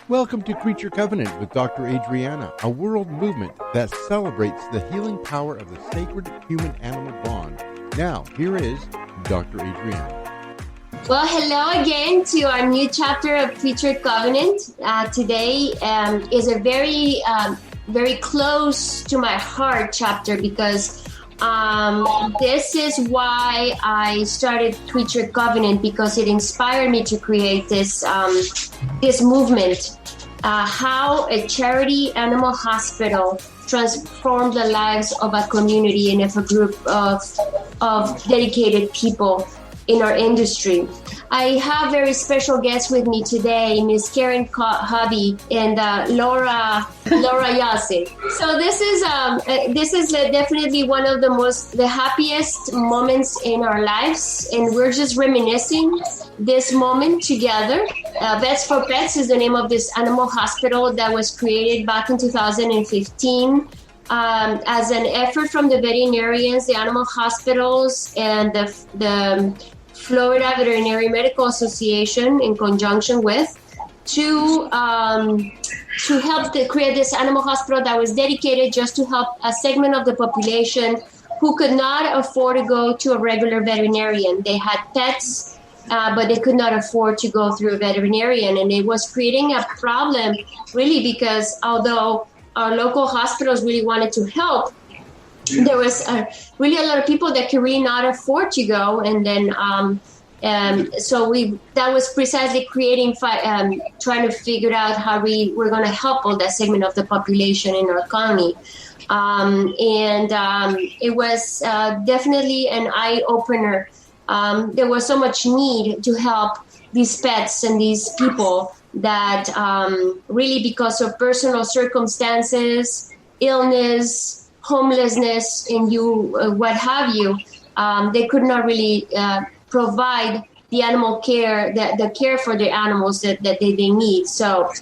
Welcome to Creature Covenant with Dr. Adriana, a world movement that celebrates the healing power of the sacred human-animal bond. Now, here is Dr. Adriana. Well, hello again to our new chapter of Creature Covenant. Today is a very close to my heart chapter because this is why I started Creature Covenant, because it inspired me to create this movement. How a charity animal hospital transformed the lives of a community and of a group of dedicated people in our industry. I have very special guests with me today, Miss Karen Hubby and Laura Yalcin. So this is definitely one of the happiest moments in our lives, and we're just reminiscing this moment together. Vets for Pets is the name of this animal hospital that was created back in 2015. As an effort from the veterinarians, the animal hospitals, and the Florida Veterinary Medical Association, in conjunction with, to help create this animal hospital that was dedicated just to help a segment of the population who could not afford to go to a regular veterinarian. They had pets, but they could not afford to go through a veterinarian, and it was creating a problem, really, because although our local hospitals really wanted to help, there was really a lot of people that could really not afford to go, and then so that was precisely creating trying to figure out how we were going to help all that segment of the population in our county, it was definitely an eye opener. There was so much need to help these pets and these people that really, because of personal circumstances, illness, homelessness, and what have you, they could not really provide the animal care, the care for the animals that they need. So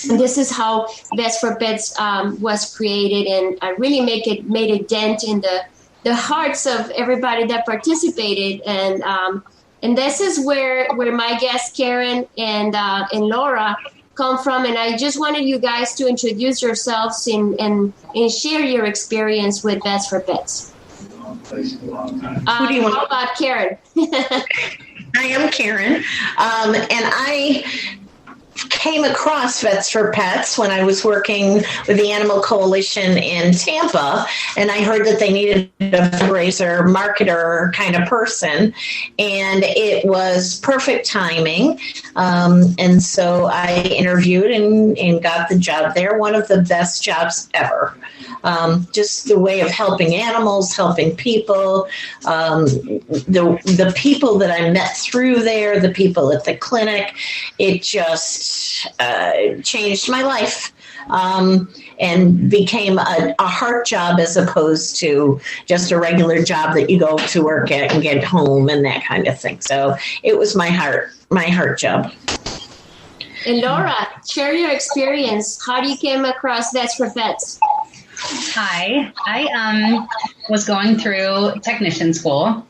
this is how Vets for Pets was created, and really made a dent in the hearts of everybody that participated. And this is where my guests Karen and Laura come from, and I just wanted you guys to introduce yourselves and share your experience with Vets for Pets. Who do you want? How about Karen? I am Karen, and I came across Vets for Pets when I was working with the Animal Coalition in Tampa, and I heard that they needed a fundraiser, marketer kind of person, and it was perfect timing. And so I interviewed and got the job there, one of the best jobs ever. Just the way of helping animals, helping people, the people that I met through there, the people at the clinic, it just changed my life, and became a heart job as opposed to just a regular job that you go to work at and get home and that kind of thing. So it was my heart job. And Laura, share your experience. How do you came across Vets for Pets? Hi, I was going through technician school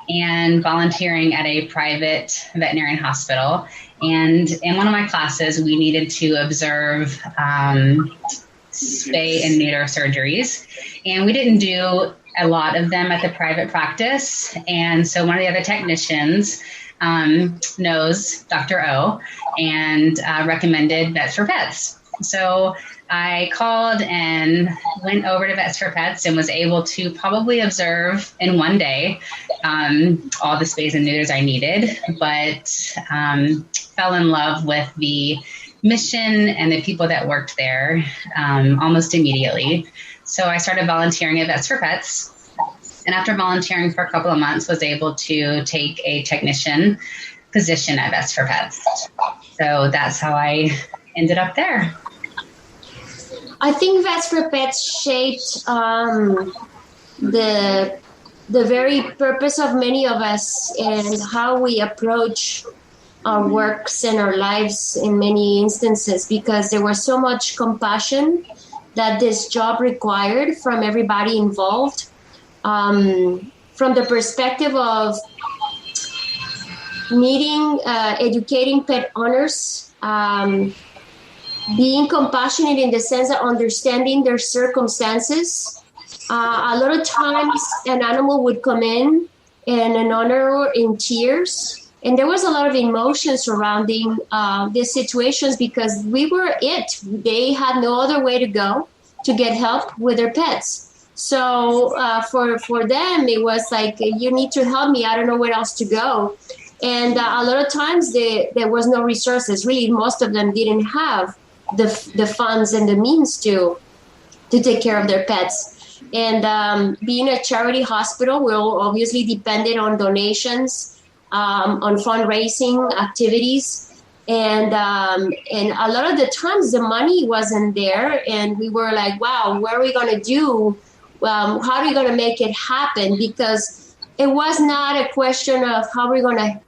and volunteering at a private veterinarian hospital. And in one of my classes, we needed to observe spay and neuter surgeries. And we didn't do a lot of them at the private practice. And so one of the other technicians knows Dr. O and recommended Vets for Pets. So I called and went over to Vets for Pets and was able to probably observe in one day all the spays and neuters I needed, but fell in love with the mission and the people that worked there almost immediately. So I started volunteering at Vets for Pets. And after volunteering for a couple of months, was able to take a technician position at Vets for Pets. So that's how I ended up there. I think Vets for Pets shaped the very purpose of many of us and how we approach our works and our lives in many instances, because there was so much compassion that this job required from everybody involved. From the perspective of educating pet owners, being compassionate in the sense of understanding their circumstances. A lot of times an animal would come in and an owner in tears. And there was a lot of emotion surrounding these situations because we were it. They had no other way to go to get help with their pets. So for them, it was like, you need to help me. I don't know where else to go. And a lot of times there was no resources. Really, most of them didn't have the funds and the means to take care of their pets. And being a charity hospital, we're obviously dependent on donations, on fundraising activities. And a lot of the times the money wasn't there. And we were like, wow, what are we going to do? How are we going to make it happen? Because it was not a question of how we're going to,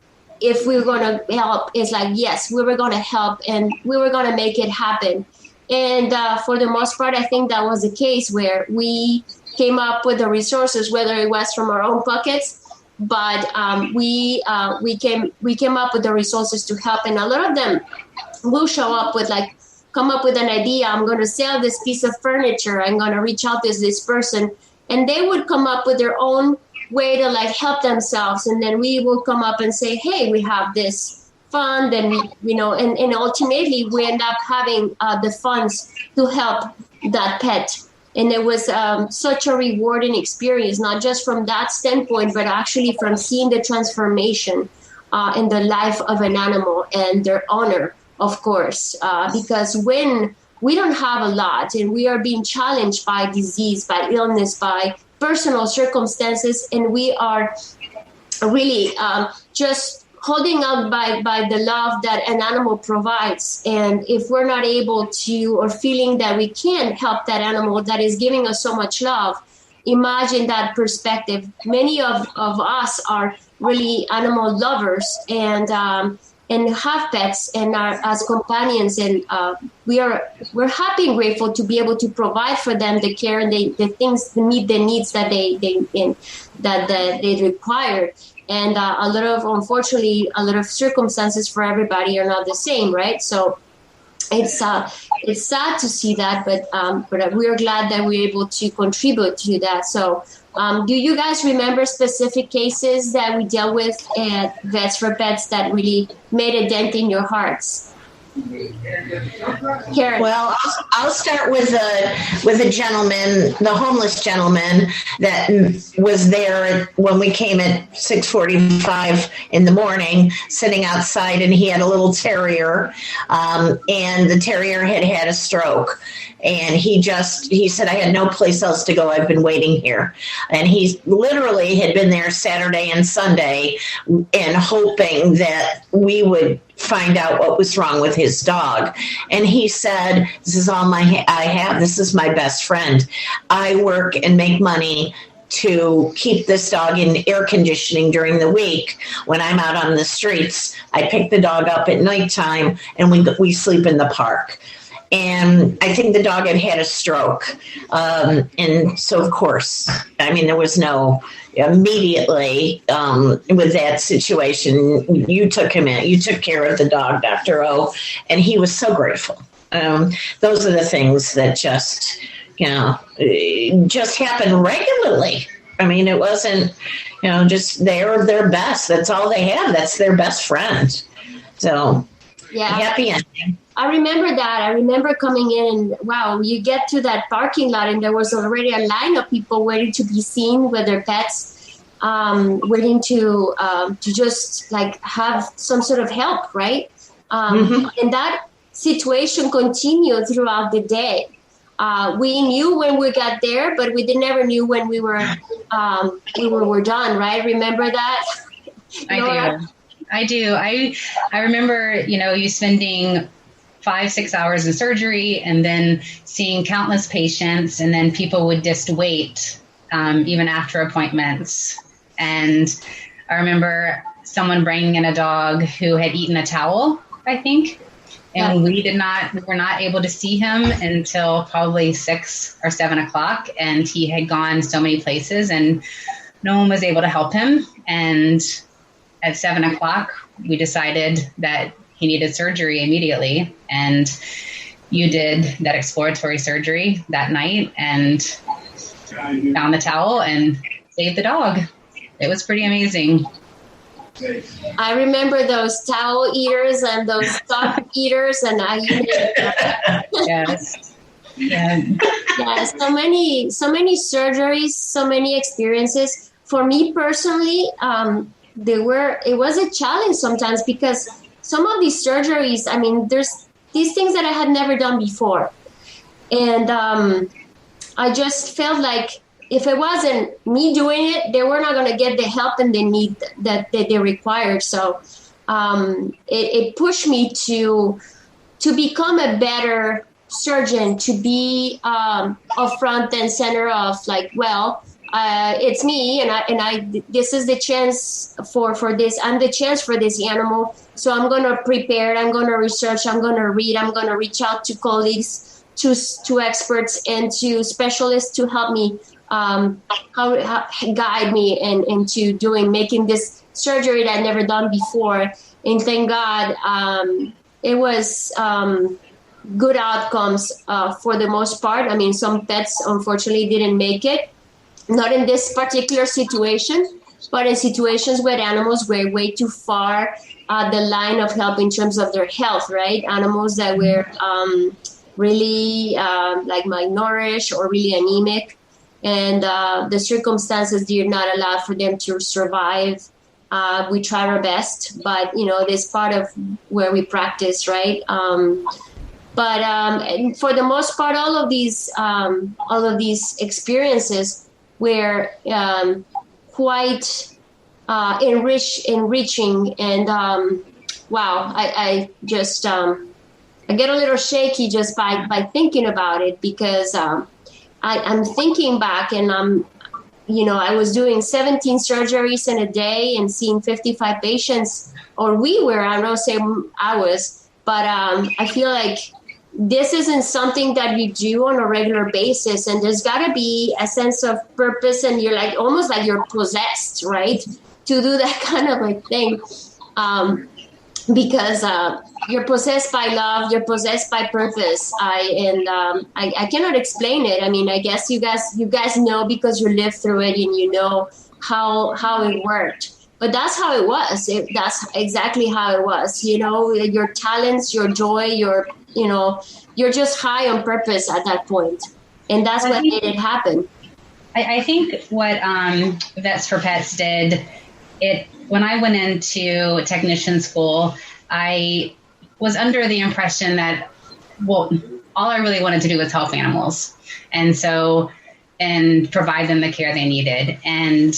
if we were going to help. It's like, yes, we were going to help and we were going to make it happen. And for the most part, I think that was the case where we came up with the resources, whether it was from our own pockets, but we came up with the resources to help. And a lot of them will show up with come up with an idea. I'm going to sell this piece of furniture. I'm going to reach out to this person. And they would come up with their own way to help themselves. And then we will come up and say, hey, we have this fund, and and ultimately we end up having the funds to help that pet. And it was such a rewarding experience, not just from that standpoint, but actually from seeing the transformation in the life of an animal and their owner, of course, because when we don't have a lot and we are being challenged by disease, by illness, by personal circumstances, and we are really just holding out by the love that an animal provides. And if we're not able to, or feeling that we can't help that animal that is giving us so much love, imagine that perspective. Many of us are really animal lovers and have pets and are as companions, and we're happy and grateful to be able to provide for them the care and the things to meet the needs that they require. And unfortunately, a lot of circumstances for everybody are not the same, right? So it's sad to see that, but we're glad that we're able to contribute to that. So do you guys remember specific cases that we dealt with at Vets for Pets that really made a dent in your hearts? Karen. Well, I'll start with a gentleman, the homeless gentleman that was there when we came at 6:45 in the morning, sitting outside, and he had a little terrier, and the terrier had a stroke. And he said, I had no place else to go. I've been waiting here. And he literally had been there Saturday and Sunday and hoping that we would find out what was wrong with his dog. And he said, this is all I have. This is my best friend. I work and make money to keep this dog in air conditioning during the week. When I'm out on the streets, I pick the dog up at nighttime and we sleep in the park. And I think the dog had a stroke. And so, of course, there was no immediately with that situation. You took him in. You took care of the dog, Dr. O, and he was so grateful. Those are the things that just happen regularly. It wasn't, just they're their best. That's all they have. That's their best friend. So, yeah. Happy ending. I remember that. I remember coming in and, wow, you get to that parking lot and there was already a line of people waiting to be seen with their pets, waiting to just have some sort of help, right? And that situation continued throughout the day. We knew when we got there, but we never knew when we were done, right? Remember that? I do. I remember, you spending 5-6 hours in surgery and then seeing countless patients, and then people would just wait even after appointments. And I remember someone bringing in a dog who had eaten a towel, I think, and we were not able to see him until probably 6 or 7 o'clock, and he had gone so many places and no one was able to help him. And at 7 o'clock, we decided that he needed surgery immediately. And you did that exploratory surgery that night and found the towel and saved the dog. It was pretty amazing. I remember those towel eaters and those sock eaters, and Yes. Yeah, so many surgeries, so many experiences. For me personally, it was a challenge sometimes because some of these surgeries, I mean, there's these things that I had never done before. And I just felt like if it wasn't me doing it, they were not going to get the help and the need that they required. So it pushed me to become a better surgeon, to be up front and center of like, well, it's me, and I this is the chance for this. I'm the chance for this animal. So I'm going to prepare. I'm going to research. I'm going to read. I'm going to reach out to colleagues, to experts, and to specialists to help me how guide me into making this surgery that I'd never done before. And thank God, it was good outcomes for the most part. I mean, some pets unfortunately didn't make it. Not in this particular situation, but in situations where animals were way too far the line of help in terms of their health, right? Animals that were really like malnourished or really anemic. And the circumstances did not allow for them to survive. We tried our best, but this part of where we practice, right? But for the most part, all of these experiences were quite enriching, and wow, I just I get a little shaky just by thinking about it, because I'm thinking back, and I was doing 17 surgeries in a day and seeing 55 patients, or we were, I don't say I was, but I feel like this isn't something that you do on a regular basis, and there's got to be a sense of purpose, and you're like almost like you're possessed, right, to do that kind of a thing, because you're possessed by love, you're possessed by purpose. I cannot explain it. I mean, I guess you guys know because you lived through it and you know how it worked. But that's how it was. That's exactly how it was. Your talents, your joy, you're just high on purpose at that point. And that's what made it happen. I think what Vets for Pets did, when I went into technician school, I was under the impression that, well, all I really wanted to do was help animals and provide them the care they needed. And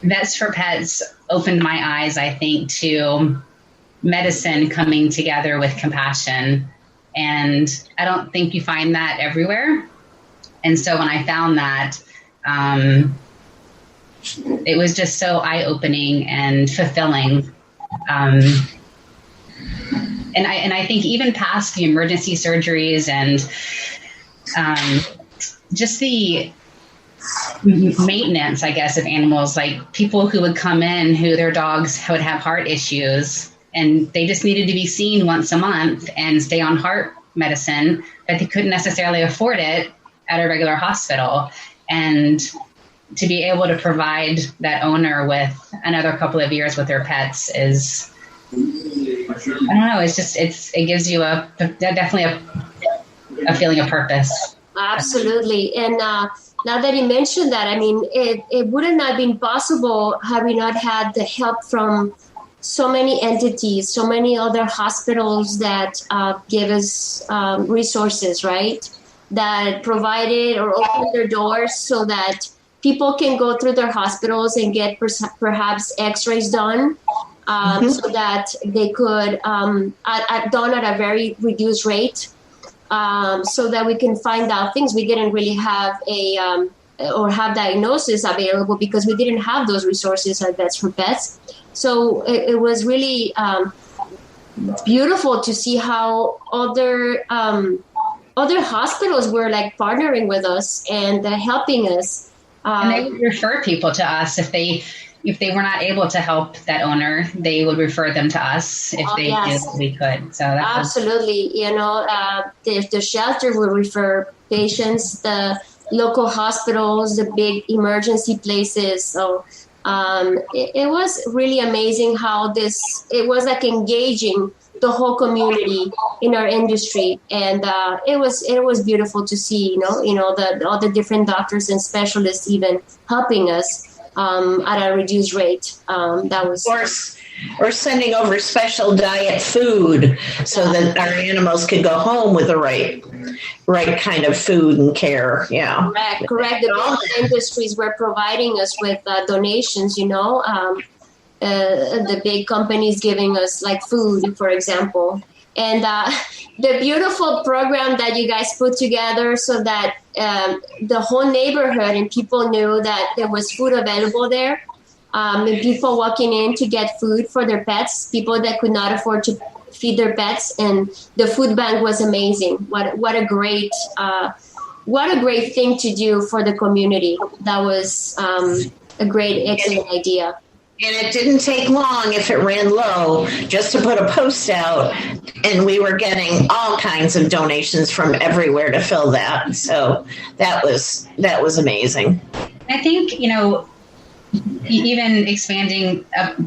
Vets for Pets opened my eyes, I think, to medicine coming together with compassion. And I don't think you find that everywhere. And so when I found that, it was just so eye-opening and fulfilling. And I think even past the emergency surgeries and just the maintenance, I guess, of animals, like people who would come in who their dogs would have heart issues and they just needed to be seen once a month and stay on heart medicine, but they couldn't necessarily afford it at a regular hospital. And to be able to provide that owner with another couple of years with their pets is, I don't know, it gives you definitely a feeling of purpose. Absolutely. And now that you mentioned that, I mean, it wouldn't have been possible had we not had the help from so many entities, so many other hospitals that give us resources, right? That provided or opened their doors so that people can go through their hospitals and get perhaps x-rays done, so that they could done at a very reduced rate, so that we can find out things. We didn't really have or have diagnosis available because we didn't have those resources at Vets for Pets. So it was really beautiful to see how other hospitals were like partnering with us and helping us. And they would refer people to us if they if they were not able to help that owner, they would refer them to us if they knew that we could. So that absolutely, the shelter will refer patients, the local hospitals, the big emergency places. So it was really amazing how it was like engaging the whole community in our industry, and it was beautiful to see, all the different doctors and specialists even helping us at a reduced rate. That was. Of course. Or sending over special diet food so that our animals could go home with the right kind of food and care. Yeah. Correct. The big industries were providing us with donations, the big companies giving us like food, for example. And the beautiful program that you guys put together so that the whole neighborhood and people knew that there was food available there. And people walking in to get food for their pets, people that could not afford to feed their pets, and the food bank was amazing. What a great thing to do for the community. That was a great, excellent idea. And it didn't take long if it ran low just to put a post out, and we were getting all kinds of donations from everywhere to fill that. So that was amazing. I think, even expanding up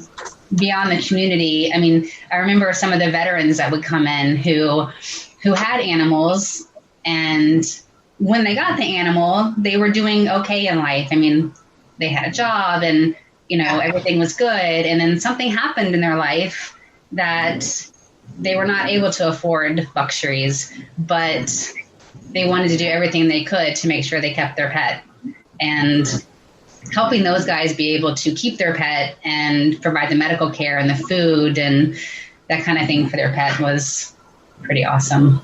beyond the community. I mean, I remember some of the veterans that would come in who had animals, and when they got the animal, they were doing okay in life. I mean, they had a job and, everything was good. And then something happened in their life that they were not able to afford luxuries, but they wanted to do everything they could to make sure they kept their pet. And helping those guys be able to keep their pet and provide the medical care and the food and that kind of thing for their pet was pretty awesome.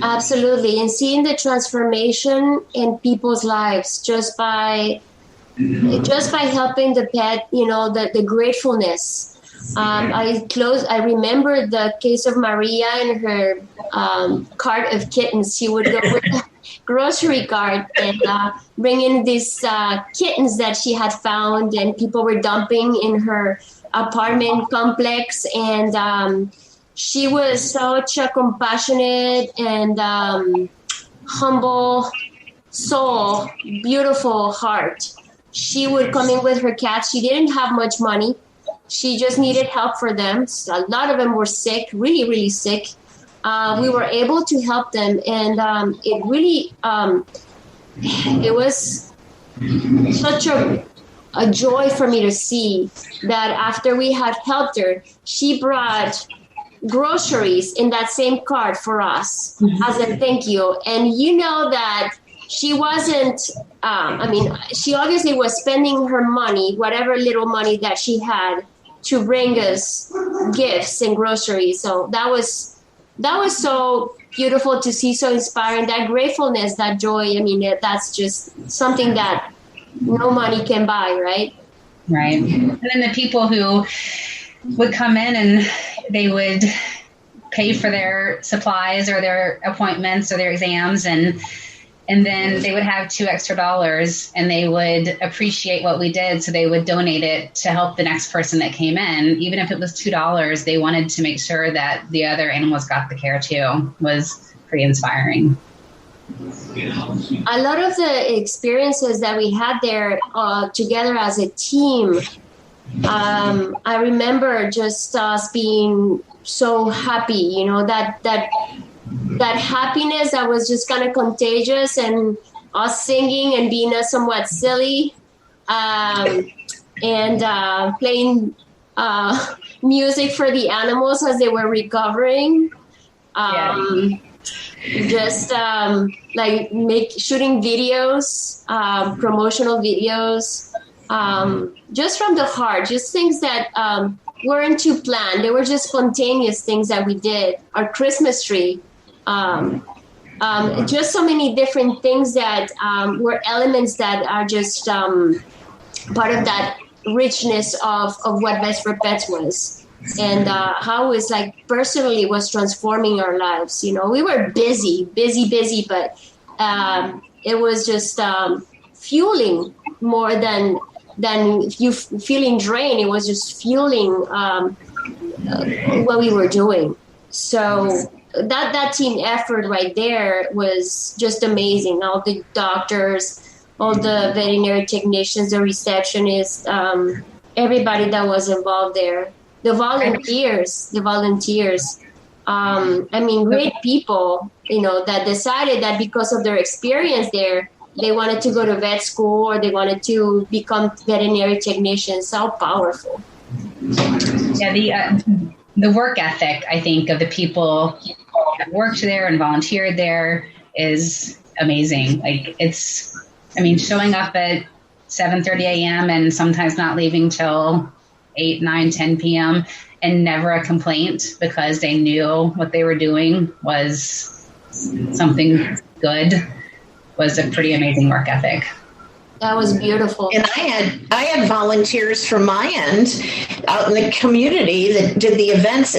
Absolutely. And seeing the transformation in people's lives just by helping the pet, the gratefulness. I remember the case of Maria and her cart of kittens. She would go with a grocery cart and bring in these kittens that she had found, and people were dumping in her apartment complex. And she was such a compassionate and humble soul, beautiful heart. She would come in with her cats. She didn't have much money. She just needed help for them. A lot of them were sick, really, really sick. We were able to help them, and it really, it was such a joy for me to see that after we had helped her, she brought groceries in that same cart for us as a thank you. And that she wasn't, she obviously was spending her money, whatever little money that she had, to bring us gifts and groceries. So that was so beautiful to see, so inspiring, that gratefulness, that joy. That's just something that no money can buy, right? Right. And then the people who would come in and they would pay for their supplies or their appointments or their exams, and then they would have $2 extra and they would appreciate what we did. So they would donate it to help the next person that came in. Even if it was $2, they wanted to make sure that the other animals got the care too. Was pretty inspiring. A lot of the experiences that we had there together as a team, I remember just us being so happy, that happiness that was just kind of contagious, and us singing and being somewhat silly, and playing music for the animals as they were recovering. Just shooting videos, promotional videos, just from the heart, just things that weren't too planned. They were just spontaneous things that we did. Our Christmas tree. Just so many different things that were elements that are just part of that richness of what Best for Pets was, and how it's personally was transforming our lives. We were busy, but it was just fueling more than than you feeling drained. It was just fueling what we were doing. So that team effort right there was just amazing. All the doctors, all the veterinary technicians, the receptionists, everybody that was involved there, the volunteers. Great people, that decided that because of their experience there, they wanted to go to vet school or they wanted to become veterinary technicians. How powerful. Yeah, the work ethic, I think, of the people that worked there and volunteered there is amazing. Like showing up at 7:30 a.m. and sometimes not leaving till 8, 9, 10 p.m. and never a complaint because they knew what they were doing was something good was a pretty amazing work ethic. That was beautiful. And I had volunteers from my end out in the community that did the events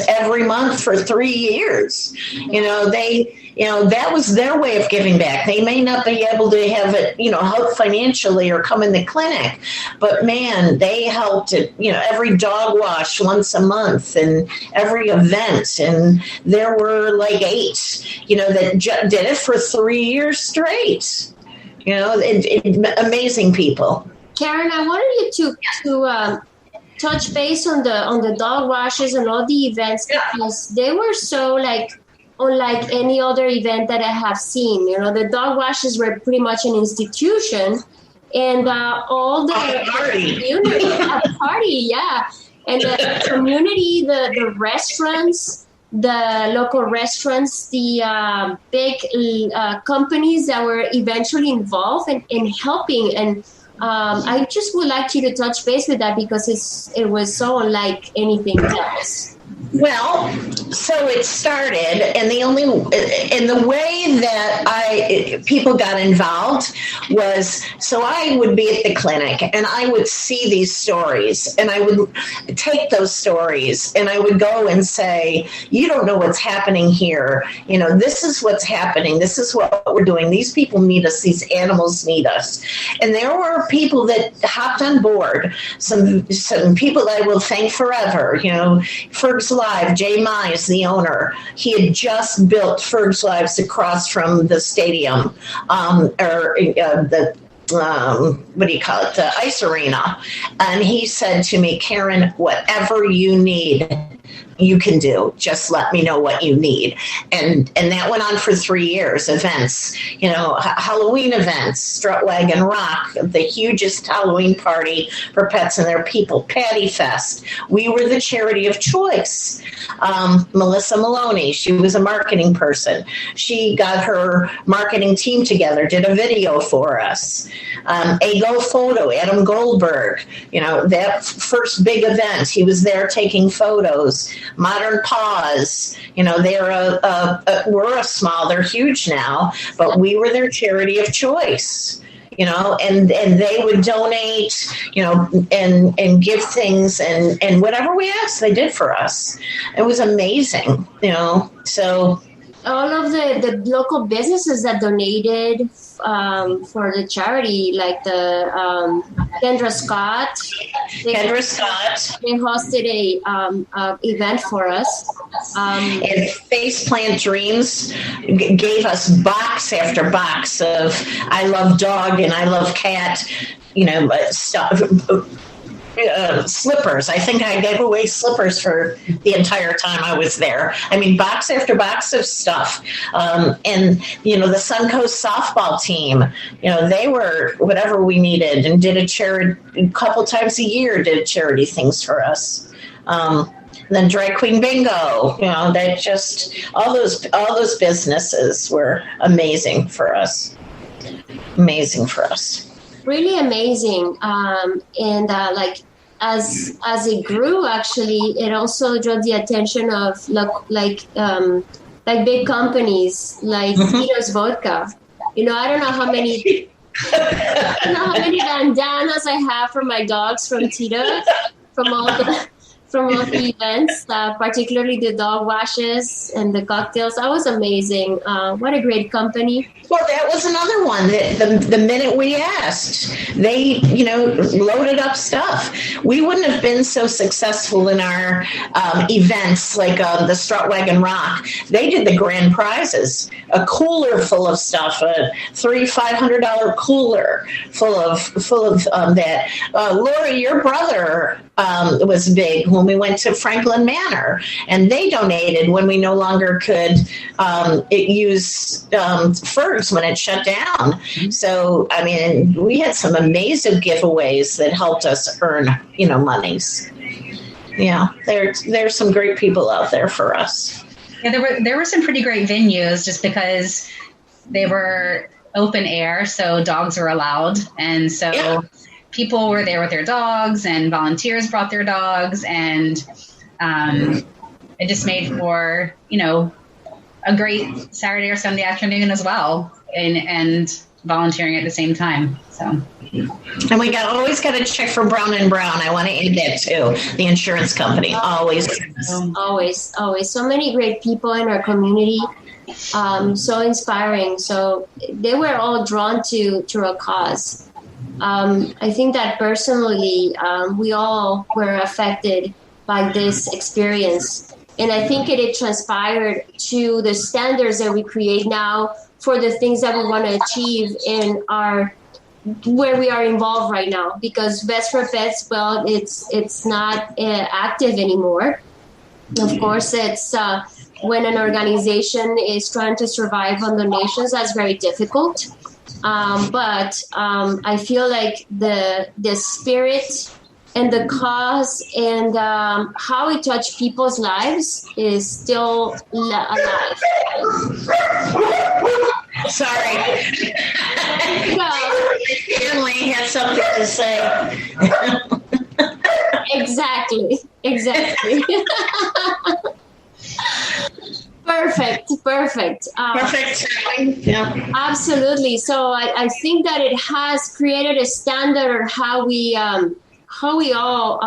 every month for 3 years. That was their way of giving back. They may not be able to have it, help financially or come in the clinic, but man, they helped at, every dog wash once a month and every event. And there were like 8, that did it for 3 years straight. Amazing people. Karen, I wanted you to touch base on the dog washes and all the events because they were so unlike any other event that I have seen. The dog washes were pretty much an institution, and all the community, a party, yeah, and the community, the restaurants. The local restaurants, the big companies that were eventually involved in helping. And I just would like you to touch base with that because it was so unlike anything else. Well, so it started, and the way that people got involved was, so I would be at the clinic and I would see these stories and I would take those stories and I would go and say, you don't know what's happening here. This is what's happening. This is what we're doing. These people need us. These animals need us. And there were people that hopped on board, some people that I will thank forever, Ferg's Live, Jay Mize, the owner, he had just built Ferg's Lives across from the stadium, the ice arena. And he said to me, Karen, whatever you need, you can do. Just let me know what you need. And that went on for 3 years. Events, Halloween events, Strut Wagon Rock, the hugest Halloween party for pets and their people, Patty Fest. We were the charity of choice. Melissa Maloney, she was a marketing person. She got her marketing team together, did a video for us. Ego Photo, Adam Goldberg, that first big event, he was there taking photos. Modern Paws, they're huge now, but we were their charity of choice, and they would donate, and give things and whatever we asked, they did for us. It was amazing, so. All of the local businesses that donated for the charity, like the Kendra Scott. They hosted a event for us. And Faceplant Dreams gave us box after box of I love dog and I love cat, stuff. Slippers. I think I gave away slippers for the entire time I was there. Box after box of stuff. And the Suncoast softball team, they were whatever we needed and did a couple times a year, did charity things for us. Then Drag Queen Bingo, that just, all those businesses were amazing for us. Really amazing. As it grew, actually, it also drew the attention of big companies like Tito's Vodka. I don't know how many bandanas I have for my dogs from Tito, from all from all the events, particularly the dog washes and the cocktails. That was amazing. What a great company. Well, that was another one that the minute we asked, they, loaded up stuff. We wouldn't have been so successful in our events like the Strut Wagon Rock. They did the grand prizes, a cooler full of stuff, a $500 cooler full of that. Lori, your brother was big when we went to Franklin Manor, and they donated when we no longer could use furs when it shut down. So, I mean, we had some amazing giveaways that helped us earn, monies. Yeah, there's some great people out there for us. Yeah, there were some pretty great venues just because they were open air, so dogs were allowed, and so people were there with their dogs, and volunteers brought their dogs, and it just made for a great Saturday or Sunday afternoon as well, and volunteering at the same time. So, and we always got a check from Brown and Brown. I want to add that too. The insurance company always. So many great people in our community. So inspiring. So they were all drawn to a cause. I think that personally, we all were affected by this experience. And I think it transpired to the standards that we create now for the things that we want to achieve in where we are involved right now. Because Vets for Pets, well, it's not active anymore. Of course, it's when an organization is trying to survive on donations, that's very difficult. But I feel like the spirit and the cause and how it touched people's lives is still alive. Sorry. Family has something to say. Exactly. Perfect. Perfect. Yeah. Absolutely. So I think that it has created a standard of how we all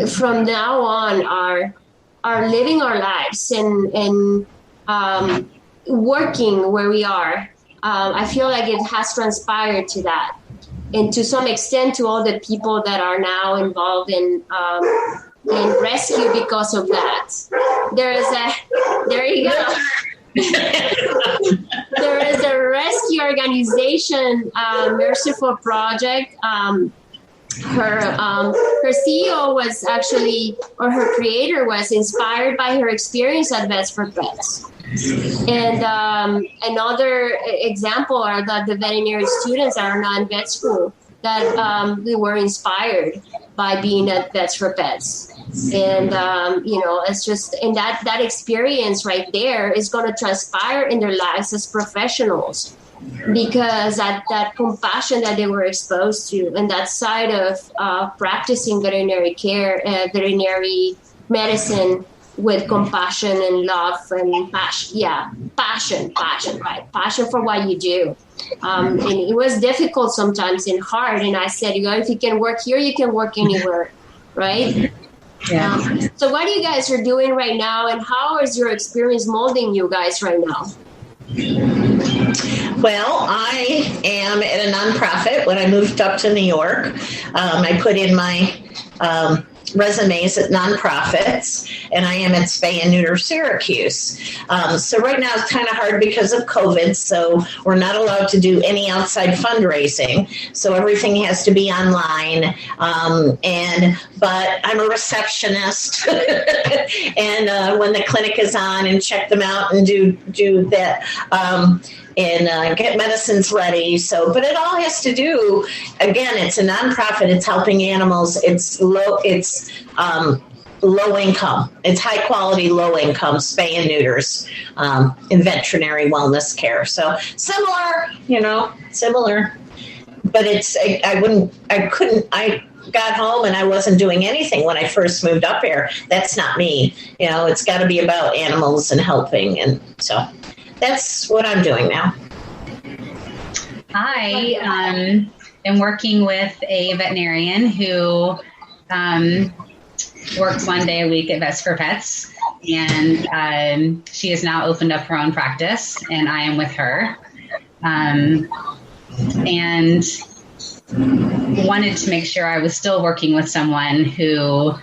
from now on are living our lives and working where we are. I feel like it has transpired to that, and to some extent to all the people that are now involved in rescue because of that. There you go. There is a rescue organization, Merciful Project. Her CEO was actually, or her creator was inspired by her experience at Vets for Pets. And another example are the veterinary students that are now in vet school that they were inspired by being at Vets for Pets. And, it's just, and that experience right there is going to transpire in their lives as professionals, because that compassion that they were exposed to and that side of practicing veterinary care, veterinary medicine with compassion and love and passion. Yeah, passion, right? Passion for what you do. And it was difficult sometimes and hard. And I said, if you can work here, you can work anywhere, right? Yeah. So what you guys are doing right now, and how is your experience molding you guys right now? Well, I am at a nonprofit. When I moved up to New York, I put in my resumes at nonprofits, and I am at Spay and Neuter Syracuse. So right now it's kind of hard because of COVID, so we're not allowed to do any outside fundraising. So everything has to be online. But I'm a receptionist, and when the clinic is on, and check them out and do that. And get medicines ready. So, but it all has to do, again, it's a nonprofit. It's helping animals. It's low income. It's high quality, low income spay and neuters in veterinary wellness care. So similar. But I got home and I wasn't doing anything when I first moved up here. That's not me. It's got to be about animals and helping. And so that's what I'm doing now. I am working with a veterinarian who worked 1 day a week at Vets for Pets, and she has now opened up her own practice, and I am with her. And wanted to make sure I was still working with someone who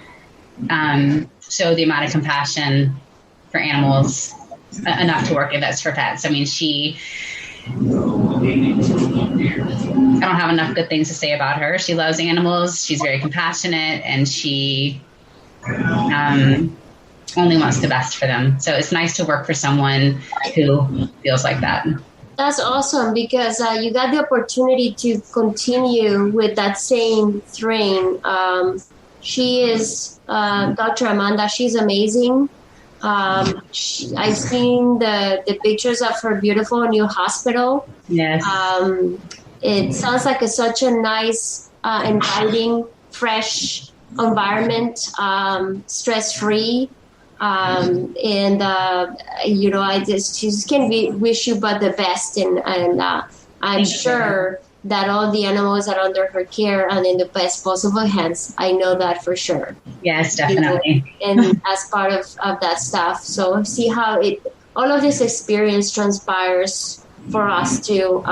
showed the amount of compassion for animals enough to work at Vets for Pets. I mean, I don't have enough good things to say about her. She loves animals. She's very compassionate, and she only wants the best for them. So it's nice to work for someone who feels like that. That's awesome, because you got the opportunity to continue with that same train. She is Dr. Amanda. She's amazing. I've seen the pictures of her beautiful new hospital. Yes. It sounds like such a nice, inviting, fresh environment, stress-free. I just can wish you but the best, and I'm sure that all the animals are under her care and in the best possible hands. I know that for sure. Yes, definitely. And as part of that stuff, so see how all of this experience transpires for us to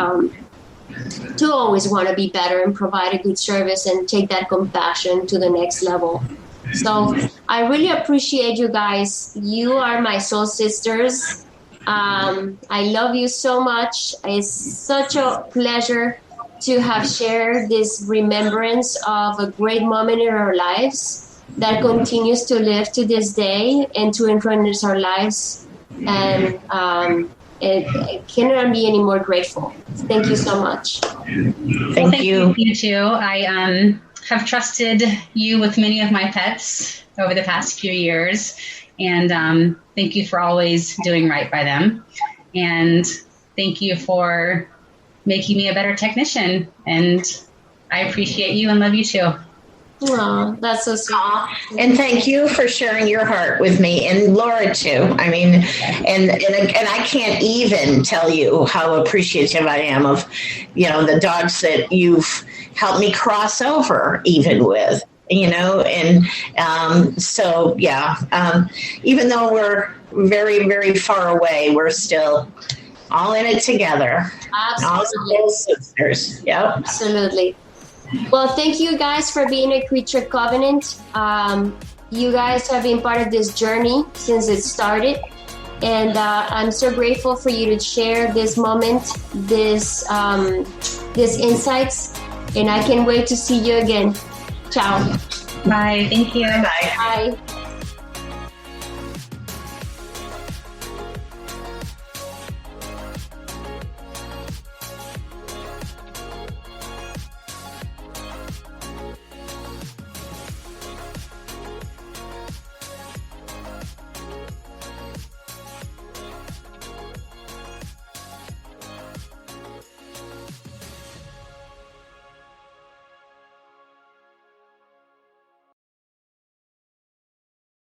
always want to be better and provide a good service and take that compassion to the next level. So I really appreciate you guys. You are my soul sisters. I love you so much. It's such a pleasure to have shared this remembrance of a great moment in our lives that continues to live to this day and to influence our lives. And it cannot be any more grateful. Thank you so much. Thank you. You too. I have trusted you with many of my pets over the past few years, and thank you for always doing right by them, and thank you for making me a better technician, and I appreciate you and love you too. Oh, that's so sweet. And thank you for sharing your heart with me, and Laura too. I mean, and I can't even tell you how appreciative I am of, the dogs that you've helped me cross over even with, and so yeah, even though we're very, very far away, we're still all in it together. Absolutely. All sisters. Yep. Absolutely. Well, thank you guys for being a Creature Covenant. You guys have been part of this journey since it started. And I'm so grateful for you to share this moment, this insights. And I can't wait to see you again. Ciao. Bye. Thank you. Bye. Bye.